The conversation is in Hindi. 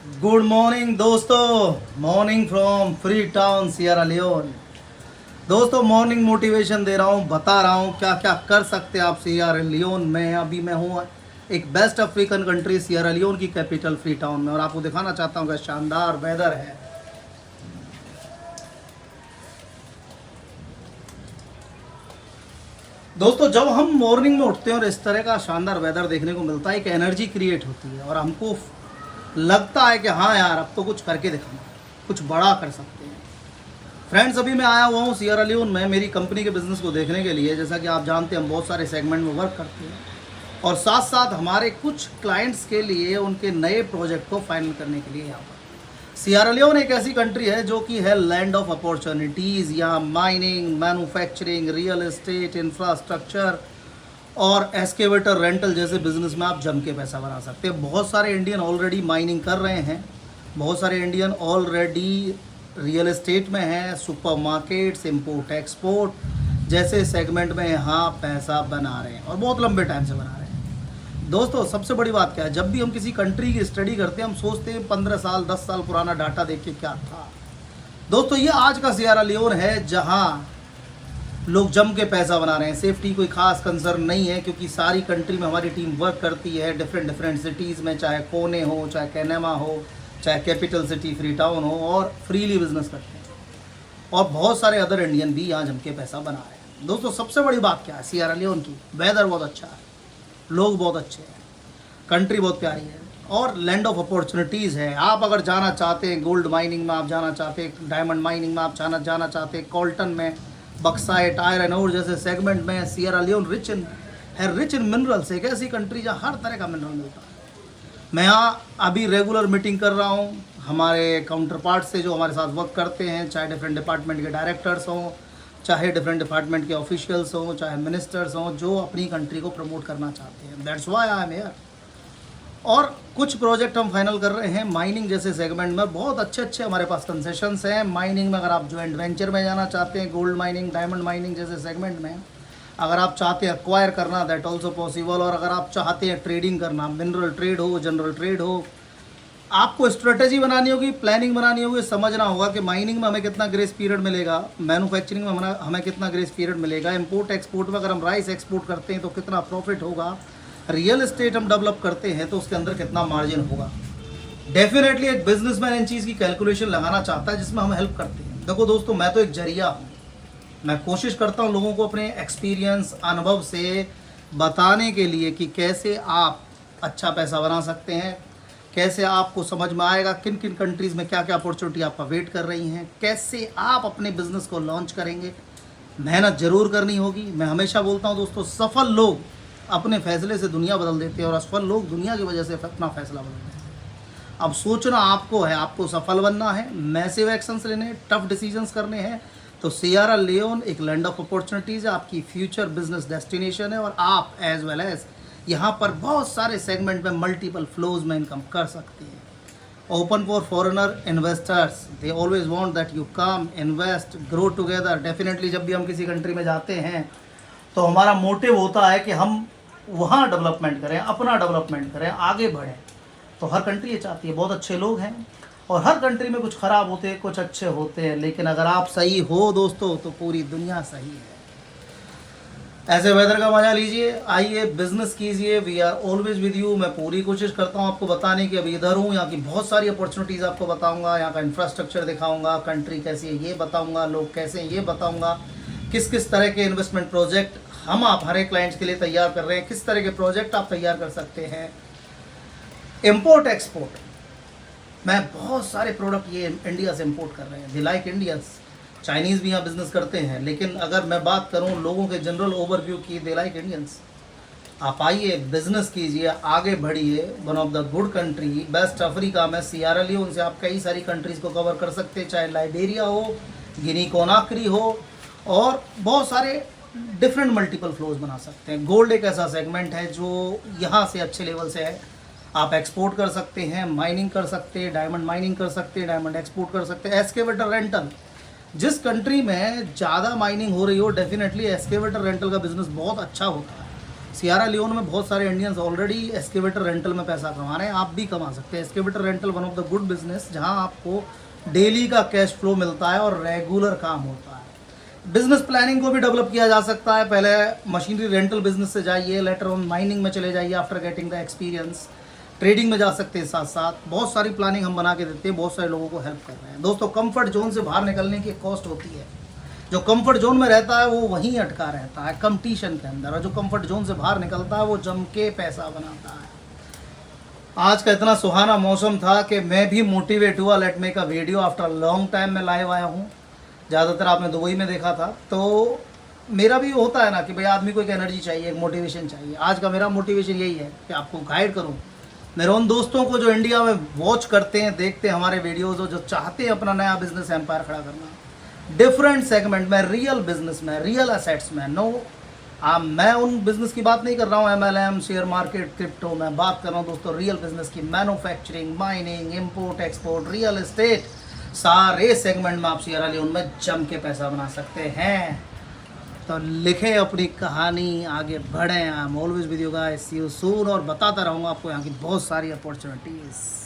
गुड मॉर्निंग दोस्तों, morning from Freetown Sierra Leone. दोस्तों मॉर्निंग मोटिवेशन दे रहा हूँ, बता रहा हूँ क्या क्या कर सकते हैं आप सियरा लियोन में। अभी मैं हूँ एक best African country Sierra Leone की कैपिटल फ्री टाउन में, और आपको दिखाना चाहता हूँ कि शानदार वेदर है। दोस्तों जब हम मॉर्निंग में उठते हैं और इस तरह का शानदार वेदर देखने को मिलता है, एक एनर्जी क्रिएट होती है और हमको लगता है कि हाँ यार अब तो कुछ करके दिखाना, कुछ बड़ा कर सकते हैं। फ्रेंड्स अभी मैं आया हुआ हूँ सियरा लियोन में मेरी कंपनी के बिज़नेस को देखने के लिए। जैसा कि आप जानते हैं हम बहुत सारे सेगमेंट में वर्क करते हैं और साथ साथ हमारे कुछ क्लाइंट्स के लिए उनके नए प्रोजेक्ट को फाइनल करने के लिए यहाँ पर सियरा लियोन एक ऐसी कंट्री है जो कि है लैंड ऑफ अपॉर्चुनिटीज़। यहाँ mining, manufacturing, real estate, infrastructure और एस्केवेटर रेंटल जैसे बिजनेस में आप जम के पैसा बना सकते हैं। बहुत सारे इंडियन ऑलरेडी माइनिंग कर रहे हैं, बहुत सारे इंडियन ऑलरेडी रियल एस्टेट में हैं, सुपर मार्केट्स, इम्पोर्ट एक्सपोर्ट जैसे सेगमेंट में यहाँ पैसा बना रहे हैं और बहुत लंबे टाइम से बना रहे हैं। दोस्तों सबसे बड़ी बात क्या है, जब भी हम किसी कंट्री की स्टडी करते हैं हम सोचते हैं 15 साल 10 साल पुराना डाटा देख के क्या था। दोस्तों ये आज का सियरा लियोन है जहाँ लोग जम के पैसा बना रहे हैं। सेफ्टी कोई खास कंसर्न नहीं है क्योंकि सारी कंट्री में हमारी टीम वर्क करती है, डिफरेंट डिफरेंट सिटीज़ में, चाहे कोने हो, चाहे कैनेमा हो, चाहे कैपिटल सिटी फ्री टाउन हो, और फ्रीली बिजनेस करते हैं। और बहुत सारे अदर इंडियन भी यहाँ जम के पैसा बना रहे हैं। दोस्तों सबसे बड़ी बात क्या है सियरा लियोन की, वेदर बहुत अच्छा है, लोग बहुत अच्छे हैं, कंट्री बहुत प्यारी है और लैंड ऑफ अपॉर्चुनिटीज़ है। आप अगर जाना चाहते हैं गोल्ड माइनिंग में, आप जाना चाहते हैं डायमंड माइनिंग में, आप जाना चाहते हैं कॉल्टन में, बक्साइट, आयरन ओर जैसे सेगमेंट में, Sierra Leone rich in minerals. एक ऐसी कंट्री जहाँ हर तरह का मिनरल मिलता है। मैं यहाँ अभी रेगुलर मीटिंग कर रहा हूँ हमारे काउंटर पार्ट से जो हमारे साथ वर्क करते हैं, चाहे डिफरेंट डिपार्टमेंट के डायरेक्टर्स हों, चाहे डिफरेंट डिपार्टमेंट के ऑफिशियल्स हों, चाहे मिनिस्टर्स हों, जो अपनी कंट्री को प्रमोट करना चाहते हैं। That's why I am here. और कुछ प्रोजेक्ट हम फाइनल कर रहे हैं माइनिंग जैसे सेगमेंट में। बहुत अच्छे हमारे पास कंसेशंस हैं माइनिंग में। अगर आप जॉइंट वेंचर में जाना चाहते हैं गोल्ड माइनिंग, डायमंड माइनिंग जैसे सेगमेंट में, अगर आप चाहते हैं एक्वायर करना, दैट ऑल्सो पॉसिबल। और अगर आप चाहते हैं ट्रेडिंग करना, मिनरल ट्रेड हो, जनरल ट्रेड हो, आपको स्ट्रेटेजी बनानी होगी, प्लानिंग बनानी होगी, समझना होगा कि माइनिंग में हमें कितना ग्रेस पीरियड मिलेगा, मैन्युफैक्चरिंग में हमें कितना ग्रेस पीरियड मिलेगा, इंपोर्ट एक्सपोर्ट में अगर हम राइस एक्सपोर्ट करते हैं तो कितना प्रॉफिट होगा, रियल एस्टेट हम डेवलप करते हैं तो उसके अंदर कितना मार्जिन होगा। डेफिनेटली एक बिजनेसमैन इन चीज़ की कैलकुलेशन लगाना चाहता है जिसमें हम हेल्प करते हैं। देखो दोस्तों मैं तो एक जरिया हूँ, मैं कोशिश करता हूँ लोगों को अपने एक्सपीरियंस, अनुभव से बताने के लिए कि कैसे आप अच्छा पैसा बना सकते हैं, कैसे आपको समझ में आएगा किन किन कंट्रीज़ में क्या क्या अपॉर्चुनिटी आपका वेट कर रही हैं, कैसे आप अपने बिजनेस को लॉन्च करेंगे। मेहनत ज़रूर करनी होगी। मैं हमेशा बोलता हूँ दोस्तों, सफल लोग अपने फैसले से दुनिया बदल देते हैं और असफल लोग दुनिया की वजह से अपना फैसला बदलते हैं। अब सोचना आपको है, आपको सफल बनना है, मैसिव एक्शंस लेने हैं, टफ डिसीजंस करने हैं, तो सियरा लियोन एक लैंड ऑफ अपॉर्चुनिटीज़ है, आपकी फ्यूचर बिजनेस डेस्टिनेशन है। और आप एज वेल एज यहाँ पर बहुत सारे सेगमेंट में मल्टीपल फ्लोज में इनकम कर सकते हैं। Open for foreigner investors, they always want that you come invest grow together. Definitely जब भी हम किसी कंट्री में जाते हैं तो हमारा मोटिव होता है कि हम वहाँ डेवलपमेंट करें, अपना डेवलपमेंट करें, आगे बढ़ें। तो हर कंट्री ये चाहती है। बहुत अच्छे लोग हैं और हर कंट्री में कुछ ख़राब होते हैं, कुछ अच्छे होते हैं, लेकिन अगर आप सही हो दोस्तों तो पूरी दुनिया सही है। ऐसे वेदर का मजा लीजिए, आइए बिजनेस कीजिए। We are always with you. मैं पूरी कोशिश करता हूँ आपको बताने की। अभी इधर हूँ, यहाँ की बहुत सारी अपॉर्चुनिटीज़ आपको बताऊँगा, यहाँ का इंफ्रास्ट्रक्चर दिखाऊँगा, कंट्री कैसी है ये बताऊँगा, लोग कैसे हैं ये बताऊँगा, किस किस तरह के इन्वेस्टमेंट प्रोजेक्ट हम आप हमारे क्लाइंट्स के लिए तैयार कर रहे हैं, किस तरह के प्रोजेक्ट आप तैयार कर सकते हैं। इंपोर्ट एक्सपोर्ट, मैं बहुत सारे प्रोडक्ट ये इंडिया से इंपोर्ट कर रहे हैं। They like Indians. चाइनीज़ भी यहाँ बिजनेस करते हैं, लेकिन अगर मैं बात करूँ लोगों के जनरल ओवरव्यू की, दे लाइक इंडियंस। आप आइए बिजनेस कीजिए, आगे बढ़िए। One of the good country, best Africa में सियरा लियोन से आप कई सारी कंट्रीज़ को कवर कर सकते हैं, चाहे लाइबेरिया हो, गिनी कोनाक्री हो, और बहुत सारे डिफरेंट मल्टीपल फ्लोज बना सकते हैं। गोल्ड एक ऐसा सेगमेंट है जो यहाँ से अच्छे लेवल से है, आप एक्सपोर्ट कर सकते हैं, माइनिंग कर सकते हैं, डायमंड माइनिंग कर सकते हैं, डायमंड एक्सपोर्ट कर सकते हैं। एस्केवेटर रेंटल, जिस कंट्री में ज़्यादा माइनिंग हो रही हो डेफिनेटली एस्केवेटर रेंटल का बिजनेस बहुत अच्छा होता है। सियरा लियोन में बहुत सारे इंडियंस ऑलरेडी एक्सकेवेटर रेंटल में पैसा कमा रहे हैं, आप भी कमा सकते हैं। Excavator rental one of the good business, जहां आपको डेली का कैश फ्लो मिलता है और रेगुलर काम होता है। बिजनेस प्लानिंग को भी डेवलप किया जा सकता है। पहले मशीनरी रेंटल बिजनेस से जाइए, लेटर ऑन माइनिंग में चले जाइए after getting the experience. Trading में जा सकते हैं, साथ साथ बहुत सारी प्लानिंग हम बना के देते हैं, बहुत सारे लोगों को हेल्प कर रहे हैं। दोस्तों, कंफर्ट जोन से बाहर निकलने की एक कॉस्ट होती है। जो कंफर्ट जोन में रहता है वो वहीं अटका रहता है कंपटीशन के अंदर, और जो कंफर्ट जोन से बाहर निकलता है वो जम के पैसा बनाता है। आज का इतना सुहाना मौसम था कि मैं भी मोटिवेट हुआ, let make a video after long time मैं लाइव आया हूँ। ज़्यादातर आपने दुबई में देखा था, तो मेरा भी होता है ना कि भाई आदमी को एक एनर्जी चाहिए, एक मोटिवेशन चाहिए। आज का मेरा मोटिवेशन यही है कि आपको गाइड करूँ, मेरे उन दोस्तों को जो इंडिया में वॉच करते हैं, देखते हैं हमारे वीडियोज़, और जो चाहते हैं अपना नया बिजनेस एम्पायर खड़ा करना डिफरेंट सेगमेंट में, रियल बिजनेस में, रियल एसेट्स में। मैं उन बिजनेस की बात नहीं कर रहा हूँ MLM, शेयर मार्केट, क्रिप्टो। मैं बात कर रहा हूँ दोस्तों रियल बिजनेस की, manufacturing, mining, import export, real estate, सारे सेगमेंट में आप सियरा लियोन में जम के पैसा बना सकते हैं। तो लिखें अपनी कहानी, आगे बढ़ें। I am always with you guys, see you soon. और बताता रहूँगा आपको यहाँ की बहुत सारी अपॉर्चुनिटीज़।